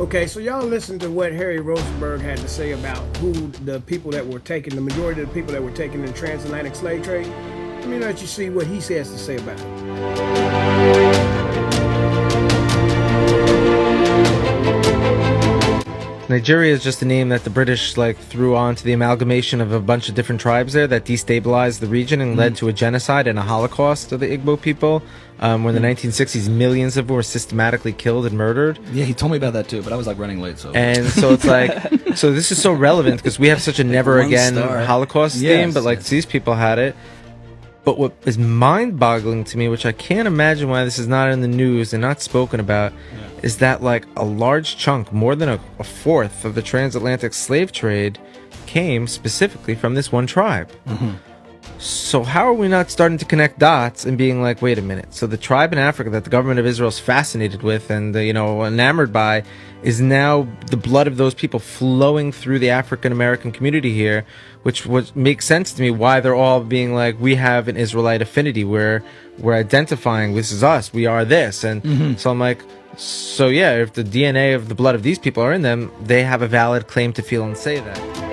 Okay, so y'all listen to what Harry Rosenberg had to say about who the people that were taking, the majority of the people that were taking the transatlantic slave trade. Let me let you see what he has to say about it. Nigeria is just a name that the British threw onto the amalgamation of a bunch of different tribes there that destabilized the region and led to a genocide and a Holocaust of the Igbo people. Where in the 1960s, millions of them were systematically killed and murdered. Yeah, he told me about that too, but I was running late. So it's so this is so relevant because we have such a never again Holocaust theme, but these people had it. But what is mind-boggling to me, which I can't imagine why this is not in the news and not spoken about, is that a large chunk, more than a fourth of the transatlantic slave trade came specifically from this one tribe. So how are we not starting to connect dots and being wait a minute, so the tribe in Africa that the government of Israel is fascinated with and enamored by is now the blood of those people flowing through the African American community here, which makes sense to me why they're all being we have an Israelite affinity, where we're identifying this is us, we are this. And so I'm so yeah, if the DNA of the blood of these people are in them, they have a valid claim to feel and say that.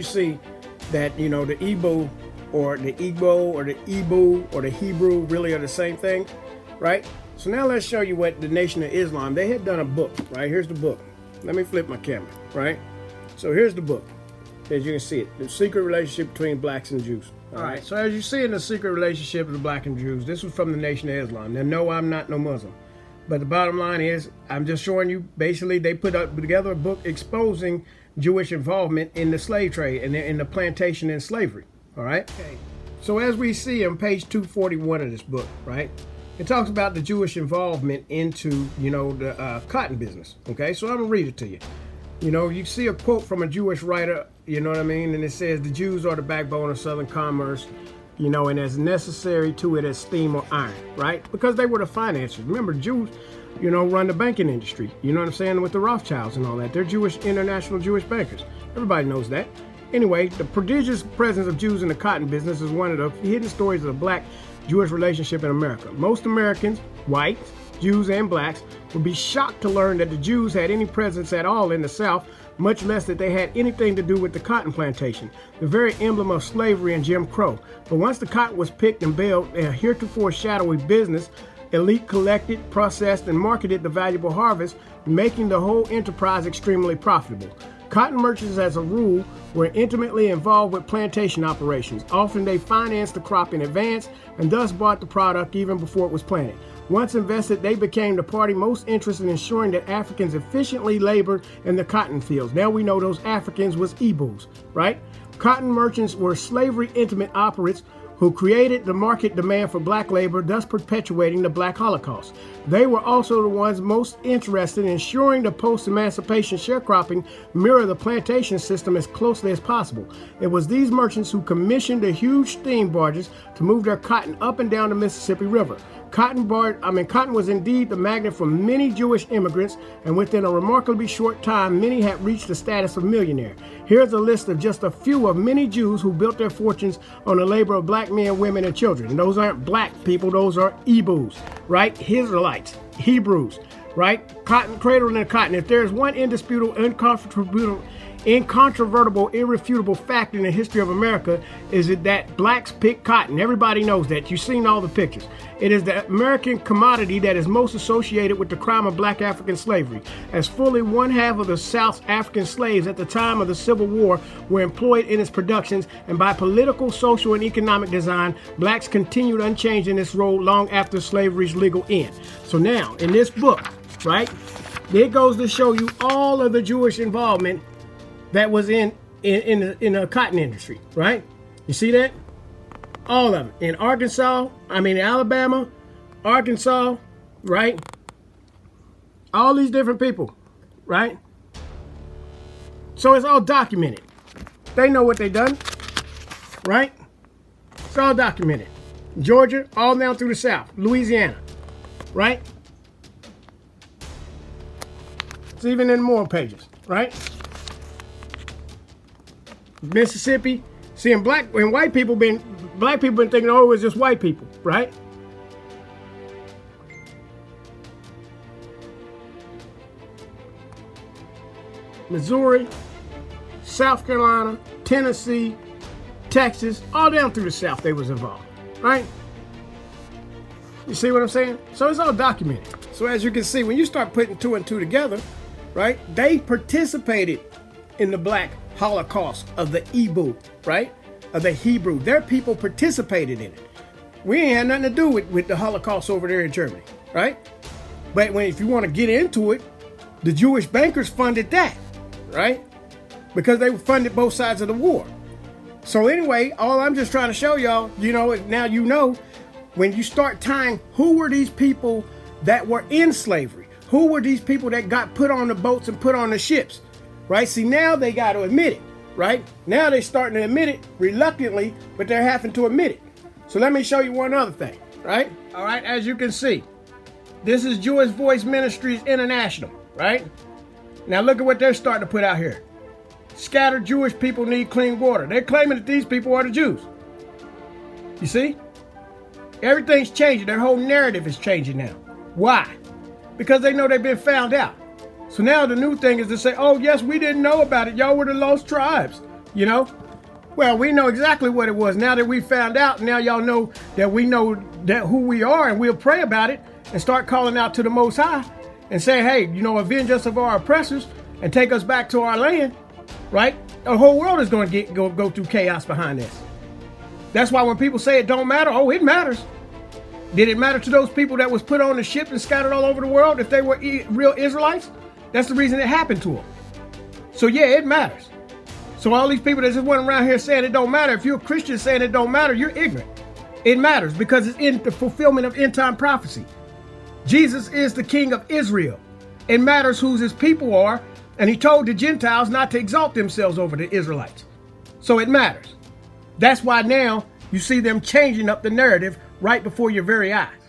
See that the Igbo or the Igbo or the Hebrew really are the same thing, right? So now let's show you what the Nation of Islam, they had done a book, right? Here's the book. Let me flip my camera, right? So here's the book, as you can see it, The Secret Relationship Between Blacks and Jews. All right, so as you see in The Secret Relationship of the Black and Jews, this was from the Nation of Islam. Now, no, I'm not no Muslim, but the bottom line is I'm just showing you, basically they put together a book exposing Jewish involvement in the slave trade and in the plantation and slavery. All right. Okay. So as we see on page 241 of this book, right, it talks about the Jewish involvement into the cotton business. Okay, so I'm gonna read it to you. You see a quote from a Jewish writer. You know what I mean, and it says the Jews are the backbone of Southern commerce. And as necessary to it as steam or iron, right? Because they were the financiers. Remember, Jews, run the banking industry. You know what I'm saying? With the Rothschilds and all that. They're Jewish, international Jewish bankers. Everybody knows that. Anyway, the prodigious presence of Jews in the cotton business is one of the hidden stories of the Black-Jewish relationship in America. Most Americans, whites, Jews, and blacks, would be shocked to learn that the Jews had any presence at all in the South, much less that they had anything to do with the cotton plantation, the very emblem of slavery and Jim Crow. But once the cotton was picked and baled, a heretofore shadowy business, elite collected, processed, and marketed the valuable harvest, making the whole enterprise extremely profitable. Cotton merchants, as a rule, were intimately involved with plantation operations. Often they financed the crop in advance and thus bought the product even before it was planted. Once invested, they became the party most interested in ensuring that Africans efficiently labored in the cotton fields. Now we know those Africans was Igbos, right? Cotton merchants were slavery intimate operatives who created the market demand for black labor, thus perpetuating the Black Holocaust. They were also the ones most interested in ensuring the post-emancipation sharecropping mirror the plantation system as closely as possible. It was these merchants who commissioned the huge steam barges to move their cotton up and down the Mississippi River. Cotton was indeed the magnet for many Jewish immigrants, and within a remarkably short time, many had reached the status of millionaire. Here's a list of just a few of many Jews who built their fortunes on the labor of black men, women, and children. And those aren't black people, those are Igbos, right? Israelites, Hebrews, right? Cotton, cradled in cotton. If there's one indisputable, incontrovertible, irrefutable fact in the history of America, is it that blacks pick cotton. Everybody knows that. You've seen all the pictures. It is the American commodity that is most associated with the crime of black African slavery, as fully one half of the South's African slaves at the time of the Civil War were employed in its productions, and by political, social, and economic design, blacks continued unchanged in this role long after slavery's legal end. So now, in this book, right? It goes to show you all of the Jewish involvement that was in the cotton industry, right? You see that? All of them. In Alabama, Arkansas, right? All these different people, right? So it's all documented. They know what they done, right? It's all documented. Georgia, all down through the South, Louisiana, right? It's even in more pages, right? Mississippi. See, and black people been thinking, oh, it was just white people, right? Missouri, South Carolina, Tennessee, Texas, all down through the South they was involved, right? You see what I'm saying? So it's all documented. So as you can see, when you start putting two and two together, right, they participated in the black Holocaust of the Igbo, right? Of the Hebrew. Their people participated in it. We ain't had nothing to do with the Holocaust over there in Germany, right? But if you want to get into it, the Jewish bankers funded that, right? Because they funded both sides of the war. So anyway, all I'm just trying to show y'all, now you know, when you start tying who were these people that were in slavery? Who were these people that got put on the boats and put on the ships? Right? See, now they got to admit it, right? Now they're starting to admit it reluctantly, but they're having to admit it. So let me show you one other thing, right? All right, as you can see, this is Jewish Voice Ministries International, right? Now look at what they're starting to put out here. Scattered Jewish people need clean water. They're claiming that these people are the Jews. You see? Everything's changing. Their whole narrative is changing now. Why? Because they know they've been found out. So now the new thing is to say, oh, yes, we didn't know about it. Y'all were the lost tribes, Well, we know exactly what it was. Now that we found out, now y'all know that we know that who we are, and we'll pray about it and start calling out to the Most High and say, hey, avenge us of our oppressors and take us back to our land, right? The whole world is going to go through chaos behind this. That's why when people say it don't matter, oh, it matters. Did it matter to those people that was put on the ship and scattered all over the world if they were real Israelites? That's the reason it happened to them. So yeah, it matters. So all these people that just went around here saying it don't matter, if you're a Christian saying it don't matter, you're ignorant. It matters because it's in the fulfillment of end time prophecy. Jesus is the King of Israel. It matters who his people are, and he told the Gentiles not to exalt themselves over the Israelites. So it matters. That's why now you see them changing up the narrative right before your very eyes.